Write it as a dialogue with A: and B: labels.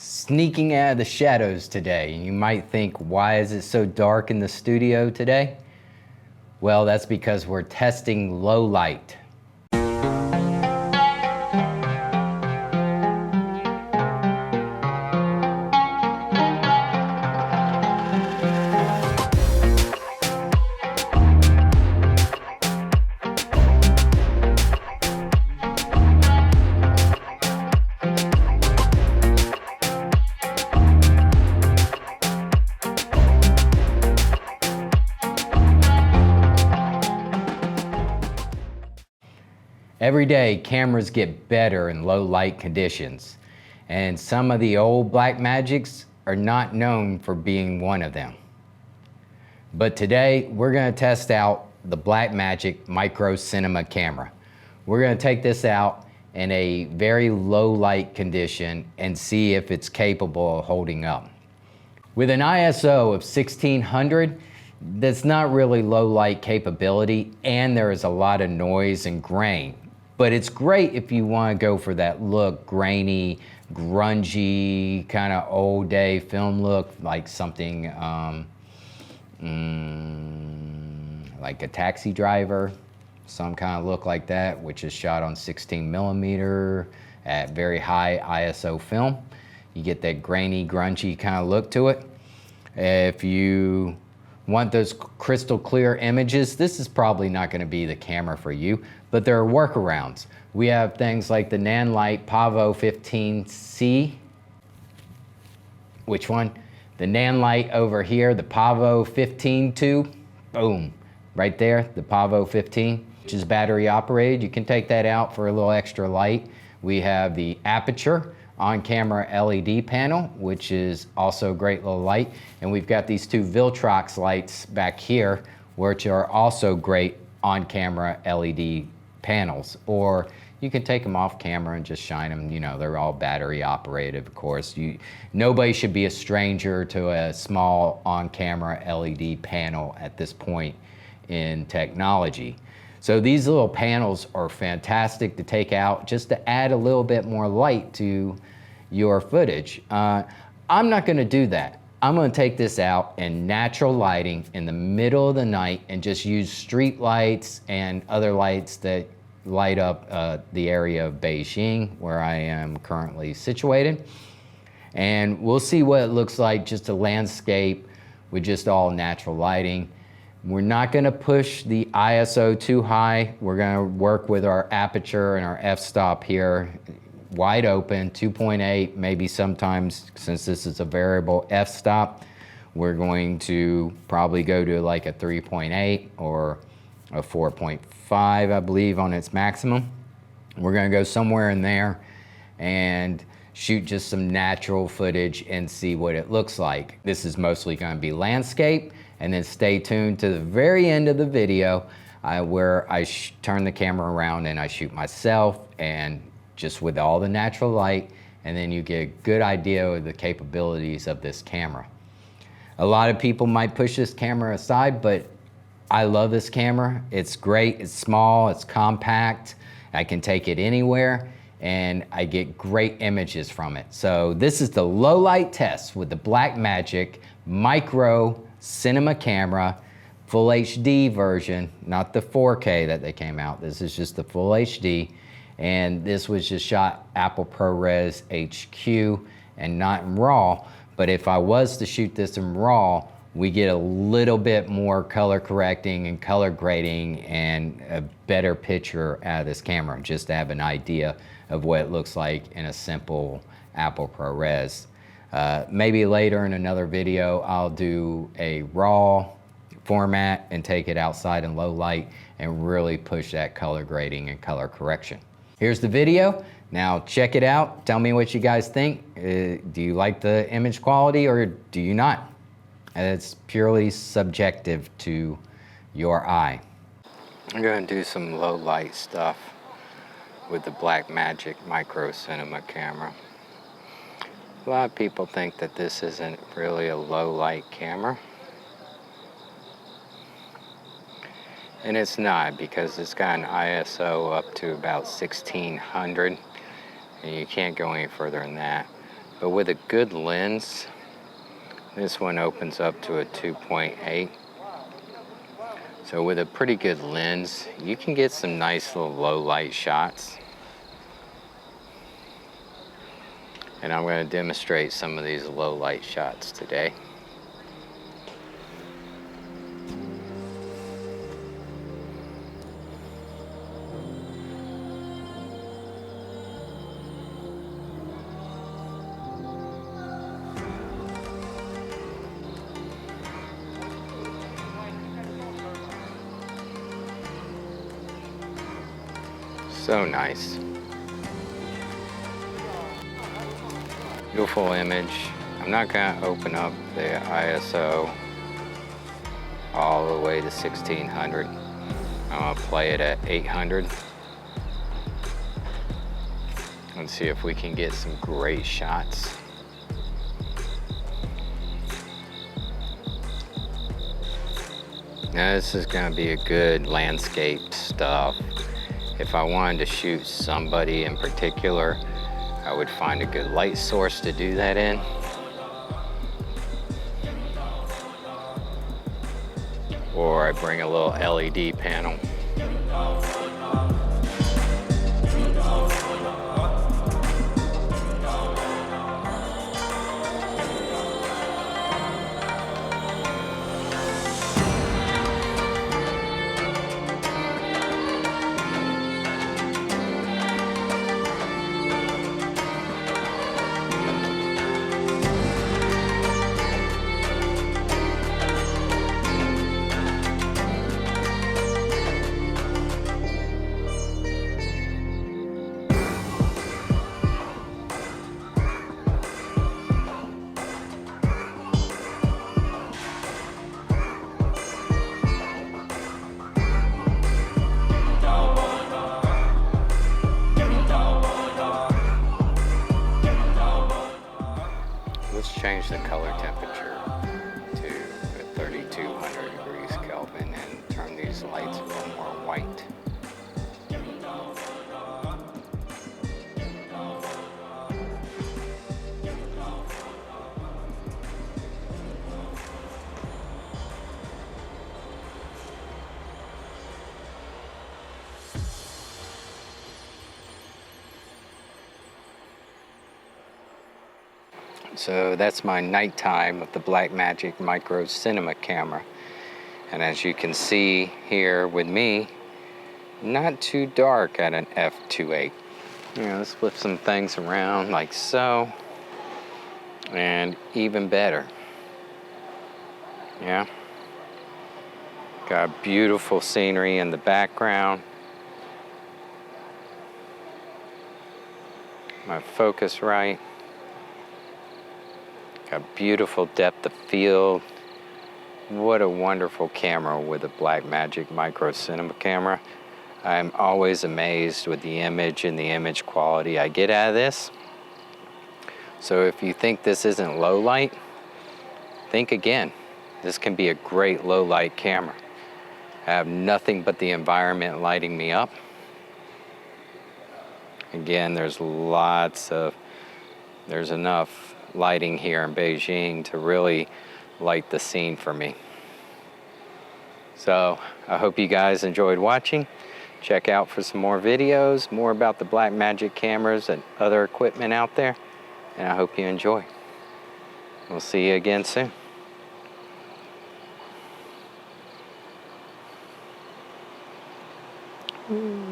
A: sneaking out of the shadows today. And you might think, why is it so dark in the studio today? Well, that's because we're testing low light. Every day, cameras get better in low light conditions, and some of the old Blackmagics are not known for being one of them. But today, we're going to test out the Blackmagic Micro Cinema Camera. We're going to take this out in a very low light condition and see if it's capable of holding up. With an ISO of 1600, that's not really low light capability, and there is a lot of noise and grain. But it's great if you want to go for that look, grainy, grungy, kind of old day film look, like something like a Taxi Driver, some kind of look like that, which is shot on 16mm at very high ISO film. You get that grainy, grungy kind of look to it. If you want those crystal clear images, this is probably not going to be the camera for you, but there are workarounds. We have things like the Nanlite Pavo 15C. Which one? The Nanlite over here, the Pavo 15 tube. Boom, right there, the Pavo 15, which is battery operated. You can take that out for a little extra light. We have the Aperture on-camera LED panel, which is also great little light. And we've got these two Viltrox lights back here, which are also great on-camera LED panels. Or you can take them off camera and just shine them. You know, they're all battery operated, of course. Nobody should be a stranger to a small on-camera LED panel at this point in technology. So these little panels are fantastic to take out just to add a little bit more light to your footage. I'm not going to do that. I'm going to take this out in natural lighting in the middle of the night and just use street lights and other lights that light up the area of Beijing, where I am currently situated. And we'll see what it looks like, just a landscape with just all natural lighting. We're not going to push the ISO too high. We're going to work with our aperture and our f-stop here wide open, 2.8, maybe sometimes, since this is a variable f-stop, we're going to probably go to like a 3.8 or a 4.5, I believe, on its maximum. We're going to go somewhere in there and shoot just some natural footage and see what it looks like. This is mostly going to be landscape. And then stay tuned to the very end of the video where I turn the camera around and I shoot myself, and just with all the natural light, and then you get a good idea of the capabilities of this camera. A lot of people might push this camera aside, but I love this camera. It's great, it's small, it's compact, I can take it anywhere, and I get great images from it. So this is the low light test with the Blackmagic Micro Cinema Camera, full HD version, not the 4K that they came out. This is just the full HD, and this was just shot Apple ProRes HQ and not in RAW. But if I was to shoot this in RAW, we get a little bit more color correcting and color grading and a better picture out of this camera, just to have an idea of what it looks like in a simple Apple ProRes. Maybe later in another video, I'll do a RAW format and take it outside in low light and really push that color grading and color correction. Here's the video. Now check it out. Tell me what you guys think. Do you like the image quality or do you not? It's purely subjective to your eye. I'm going to do some low light stuff with the Blackmagic Micro Cinema Camera. A lot of people think that this isn't really a low light camera. And it's not, because it's got an ISO up to about 1600 and you can't go any further than that. But with a good lens, this one opens up to a 2.8. So with a pretty good lens, you can get some nice little low light shots. And I'm going to demonstrate some of these low light shots today. So nice. Beautiful image. I'm not going to open up the ISO all the way to 1600. I'm going to play it at 800 and see if we can get some great shots. Now this is going to be a good landscape stuff. If I wanted to shoot somebody in particular, I would find a good light source to do that in. Or I bring a little LED panel. Let's change the color temperature to 3200 degrees Kelvin and turn these lights a little more white. So that's my nighttime of the Blackmagic Micro Cinema Camera. And as you can see here with me, not too dark at an f2.8. Let's flip some things around like so. And even better. Yeah. Got beautiful scenery in the background. My focus right. Got beautiful depth of field. What a wonderful camera with a Blackmagic Micro Cinema Camera. I'm always amazed with the image and the image quality I get out of this. So if you think this isn't low light, think again. This can be a great low light camera. I have nothing but the environment lighting me up. Again, there's enough lighting here in Beijing to really light the scene for me. So I hope you guys enjoyed watching. Check out for some more videos, more about the Blackmagic cameras and other equipment out there. And I hope you enjoy. We'll see you again soon. Ooh.